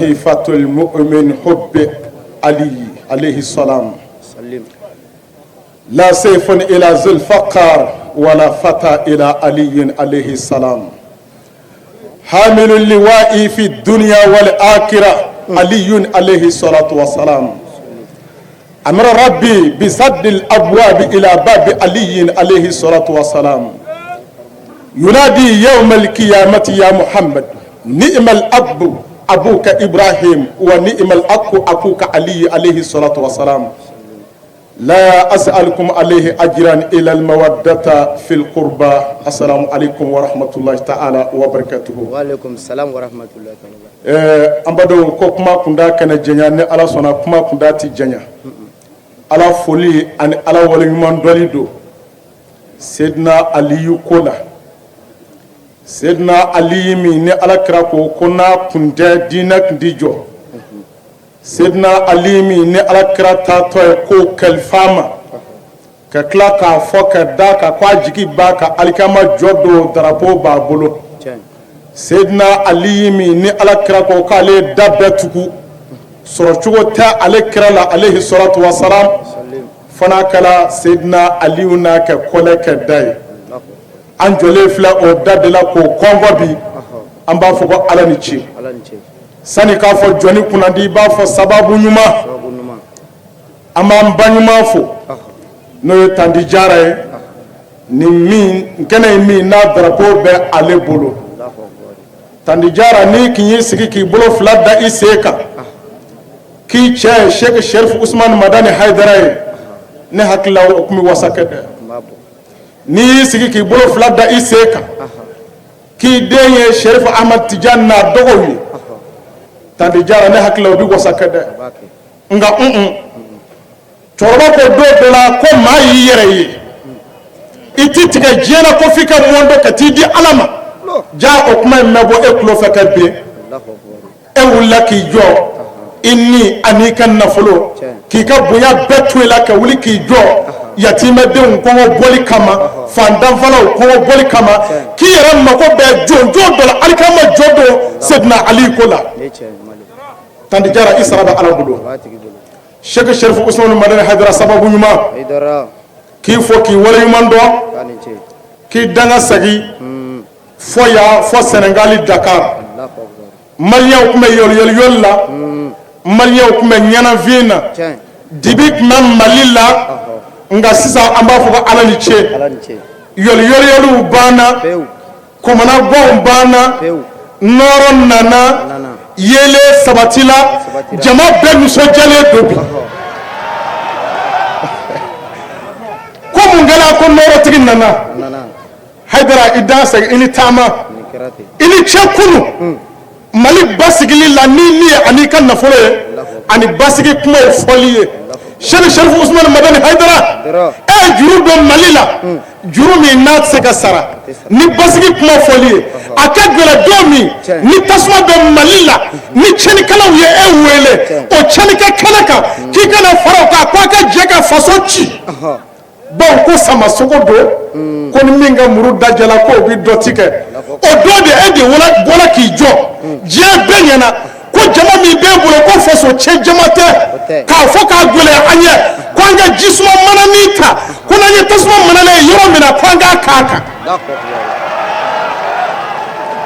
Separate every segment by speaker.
Speaker 1: صحيفة المؤمن حب علي عليه السلام لا سيف إلى ذي الفقار ولا فتى إلى علي عليه السلام حامل اللواء في الدنيا والآخرة علي عليه الصلاة والسلام أمر ربي بسد الأبواب إلى باب علي عليه الصلاة والسلام ينادي يوم القيامة يا محمد نعم الأب أبوك إبراهيم ونعم الأخ أخوك علي عليه الصلاة والسلام لا أسألكم عليه أجرا إلى المودة في القربى السلام عليكم ورحمة الله تعالى وبركاته.
Speaker 2: وعليكم السلام ورحمة الله تعالى.
Speaker 1: أمبادو كوكما كندا كان جنيا على صنا كوما كندا تجنيا على فولي أن على وليمان دوليدو سيدنا علي كولا سيدنا علي من على كراكو كنا كندا دينك ديجو سيدنا علي من على كراتا كو كالفاما ككلاكا فوكا داكا كواجيكي باكا الكاما جودو درابو بابولو سيدنا علي من على كراكو كالي دابتكو سرچو تا علي كرالا عليه الصلاة والسلام فناكلا سيدنا علي ناكا كولك داي anjole fla o dadela ko kongo bi amba fo ko alani ci sani ka fo joni kunandi ba fo sababu nyuma ama mbanyuma fo no tandi jara ni min kene mi na drapo be ale bolo tandi jara ni kinyi sigi ki bolo fla da iseka ki che Sheikh Sharif Usman Madani Haidara ne hakla o kumi wasakade ni sigi ki bolo fila da iseka ki denye Sharif Ahmad Tijan na dogoyi tandi jara ne hakila bi wasakade nga choroba ko do la ko mai yere iti tiga jena ko fika mondo katidi alama ja o kuma mebo e klo fakabe e wula ki jo inni anika nafolo ki ka bunya betu la ka wuli ki jo yatima den ko boli kama fandan fala ko boli kama ki yaram mako be jojo do alkama jodo sidna ali kola tandi jara israda ala budo Sheikh Sharif Usman Madani Haidara sababu nyuma ki fo ki wala yumando ki danga sagi fo ya fo Senegal Dakar maliya kuma yol la maliya kuma nyana vina dibik mam malilla nga sisa amba fuka alani che yol bana komana bon bana noron nana yele sabatila jama ben so jale dobi ko mungala ko noro tigin nana Haidara idasa ini tama ini chekunu mali basigili la ni ani kan nafole ani basigi kuma foliye Sheikh Sharif Usman Madani Haidara juru do malila juru mi nat seka sara ni basigi kuma foliye akagela domi ni tasma do malila ni cheni kala ye wele o cheni ka kalaka ki kana faraka kwa ka jega fasochi bon ko sama sogodo ko ni minga muru dajala ko bi dotike o do de ede wala bola ki jo je benyana ko jama mi be bolo ko faso che jamate ka fo ka gole anye ko nga jisuma manamita ko na ye tasma manale yoro mina ko nga kaka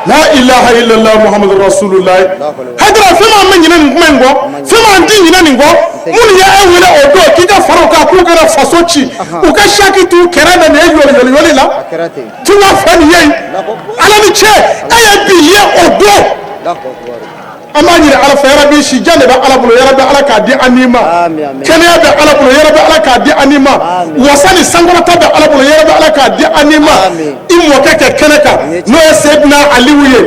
Speaker 1: la ilaha illallah muhammadur rasulullah hadra fima men nyina ngmengo fima ndi nyina ningo mun ya ewele odo kika faroka ku gara fasochi uka shaki tu kerada ne yoli la tu wa fani yei ala ni che aya bi ye odo amani ala fa rabbi shi jande ba ala bulo rabbi ala ka di anima kene ba ala bulo rabbi ala ka di anima wasani sangora ta ba ala bulo rabbi ala ka di anima imo keke keneka no sayyidina ali wiye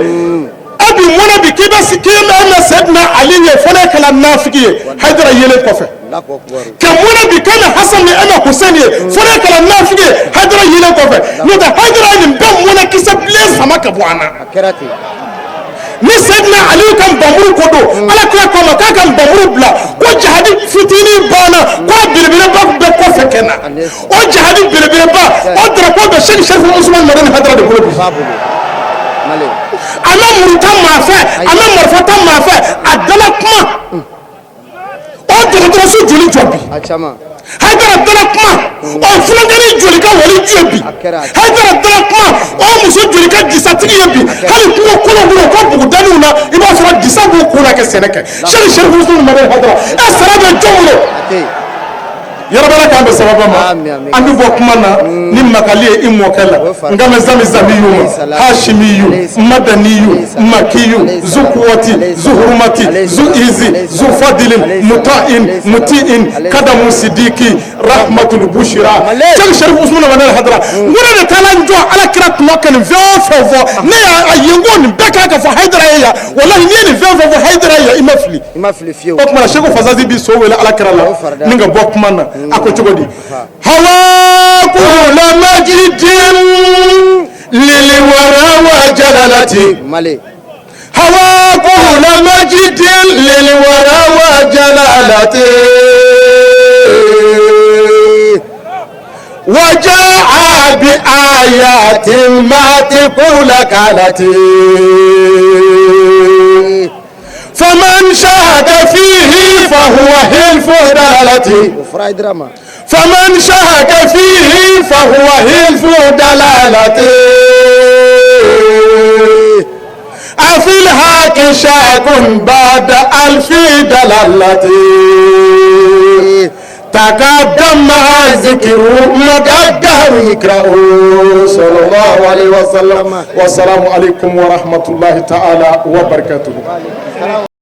Speaker 1: abi mona bi kiba sikima na sayyidina ali ye fona kala nafiki Haidara yele kofe ka mona bi kana hasan ne ana husaini fona kala nafiki Haidara yele kofe no da Haidara ni be mona kisa place sama ka bwana ni sayyidina ali kan bamuru kodo ala kala ko maka kan bamuru bla ko jihadi fitini bana ko bilbile ba be ko fekena o jihadi bilbile ba o dra ko be Sheikh Sharif Usman Madani Haidara de ko ana muruta maa fɛ ana marifata maa fɛ a dala kuma o dɔgɔtɔrɔso joli jɔ bi Haidara dala kuma o fulakɛni joli ka wali jɔ bi Haidara dala kuma o muso joli ka disatigi ye bi hali kungo kolon ko bugudaniw na i b'a sɔrɔ disa b'u kun na kɛ sɛnɛ kɛ Sɛki Sɛrifu Usumani Mamadu Haidara sara bɛ jɔn bolo yarabala k'an bɛ sababa ma an bɛ bɔ kuma na ni makali ye i mɔkɛ la nka mɛ Zamiyu ma Hashimiyu Madaniyu Makiyu Zukuwati Zuhurumati Zuizi Zufadilin Mutiin Kadamu Sidiki Rahmatul Bushira Sɛki Sɛrifu Usumani Mamadu Haidara wɛrɛ de taala n jɔ Alakira tuma ka nin fɛn o fɛn fɔ ne y'a ye n ko nin bɛɛ kan ka fɔ Haidara ye yan walahi n'i ye nin fɛn o fɛn fɔ Haidara ye yan i ma fili o tuma na Sɛki Fasazi bi so wele Alakira la ni ka bɔ kuma na ako cogo di hawa kula majidin lili wara wa jalalati hawa kula majidin lili wara wa jalalati وجاء بآيات ما تقول كالتي فمن شهد فيه فهو حلف دلالتي فمن شهد فيه فهو حلف دلالتي أفي الحق شاك بعد ألف دلالتي تقدم مع ذكر مقدر يقرأ صلى الله عليه وسلم والسلام عليكم ورحمة الله تعالى وبركاته.